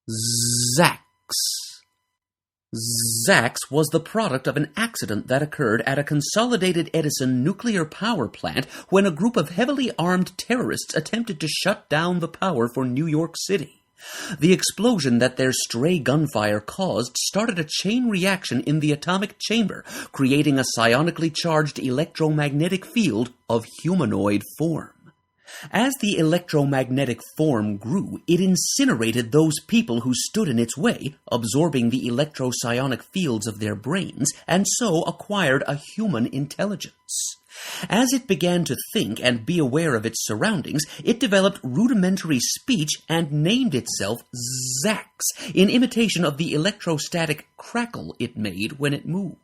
Zzzax. Zzzax was the product of an accident that occurred at a Consolidated Edison nuclear power plant when a group of heavily armed terrorists attempted to shut down the power for New York City. The explosion that their stray gunfire caused started a chain reaction in the atomic chamber, creating a psionically charged electromagnetic field of humanoid form. As the electromagnetic form grew, it incinerated those people who stood in its way, absorbing the electro-psionic fields of their brains, and so acquired a human intelligence. As it began to think and be aware of its surroundings, it developed rudimentary speech and named itself Zzzax, in imitation of the electrostatic crackle it made when it moved.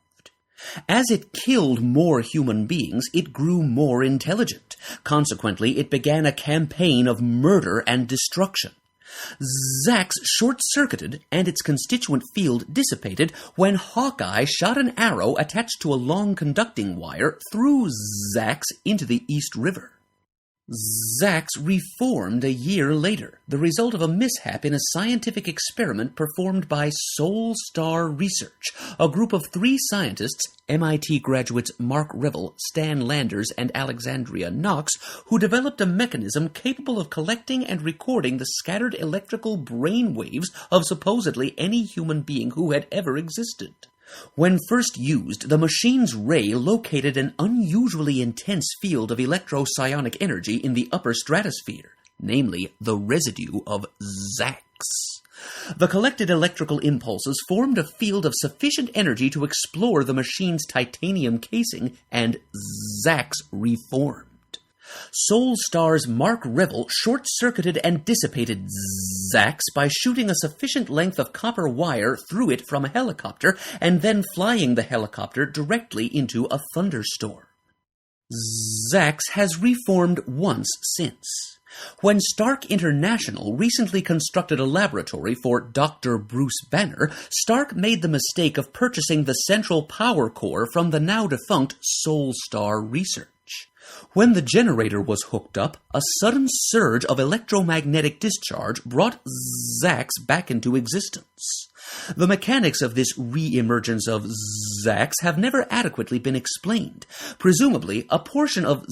As it killed more human beings, it grew more intelligent. Consequently, it began a campaign of murder and destruction. Zzzax short-circuited and its constituent field dissipated when Hawkeye shot an arrow attached to a long conducting wire through Zzzax into the East River. Zzzax reformed a year later, the result of a mishap in a scientific experiment performed by Soul Star Research, a group of 3 scientists, MIT graduates Mark Revell, Stan Landers, and Alexandria Knox, who developed a mechanism capable of collecting and recording the scattered electrical brain waves of supposedly any human being who had ever existed. When first used, the machine's ray located an unusually intense field of electro-psionic energy in the upper stratosphere, namely the residue of Zzzax. The collected electrical impulses formed a field of sufficient energy to explore the machine's titanium casing, and Zzzax reformed. Soul Star's Mark Revell short-circuited and dissipated Zzzax by shooting a sufficient length of copper wire through it from a helicopter and then flying the helicopter directly into a thunderstorm. Zzzax has reformed once since. When Stark International recently constructed a laboratory for Dr. Bruce Banner, Stark made the mistake of purchasing the central power core from the now-defunct Soul Star Research. When the generator was hooked up, a sudden surge of electromagnetic discharge brought Zzzax back into existence. The mechanics of this re-emergence of Zzzax have never adequately been explained. Presumably, a portion of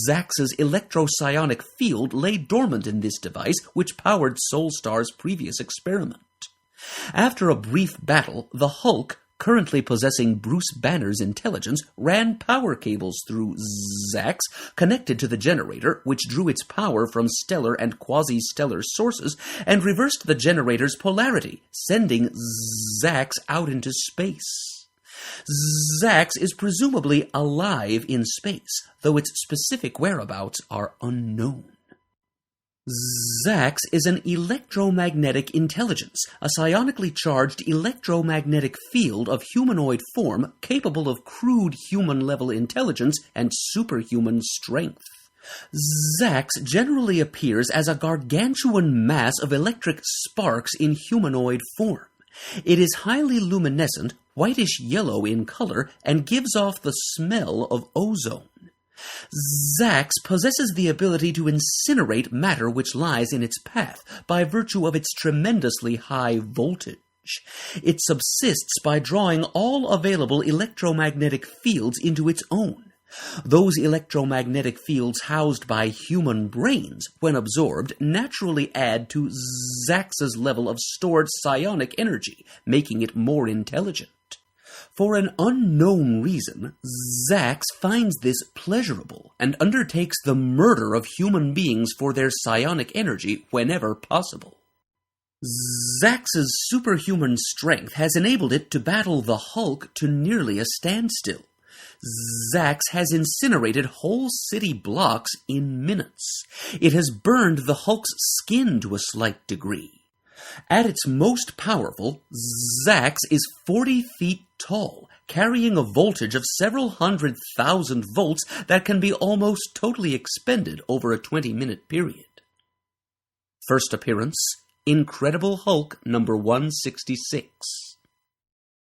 Zzzax's electro-psionic field lay dormant in this device, which powered Soulstar's previous experiment. After a brief battle, the Hulk, currently possessing Bruce Banner's intelligence, ran power cables through Zzzax, connected to the generator, which drew its power from stellar and quasi-stellar sources, and reversed the generator's polarity, sending Zzzax out into space. Zzzax is presumably alive in space, though its specific whereabouts are unknown. Zzzax is an electromagnetic intelligence, a psionically charged electromagnetic field of humanoid form capable of crude human-level intelligence and superhuman strength. Zzzax generally appears as a gargantuan mass of electric sparks in humanoid form. It is highly luminescent, whitish-yellow in color, and gives off the smell of ozone. Zzzax possesses the ability to incinerate matter which lies in its path by virtue of its tremendously high voltage. It subsists by drawing all available electromagnetic fields into its own. Those electromagnetic fields housed by human brains, when absorbed, naturally add to Zzzax's level of stored psionic energy, making it more intelligent. For an unknown reason, Zzzax finds this pleasurable and undertakes the murder of human beings for their psionic energy whenever possible. Zzzax's superhuman strength has enabled it to battle the Hulk to nearly a standstill. Zzzax has incinerated whole city blocks in minutes. It has burned the Hulk's skin to a slight degree. At its most powerful, Zzzax is 40 feet tall, carrying a voltage of several 100,000 volts that can be almost totally expended over a 20-minute period. First appearance, Incredible Hulk number 166.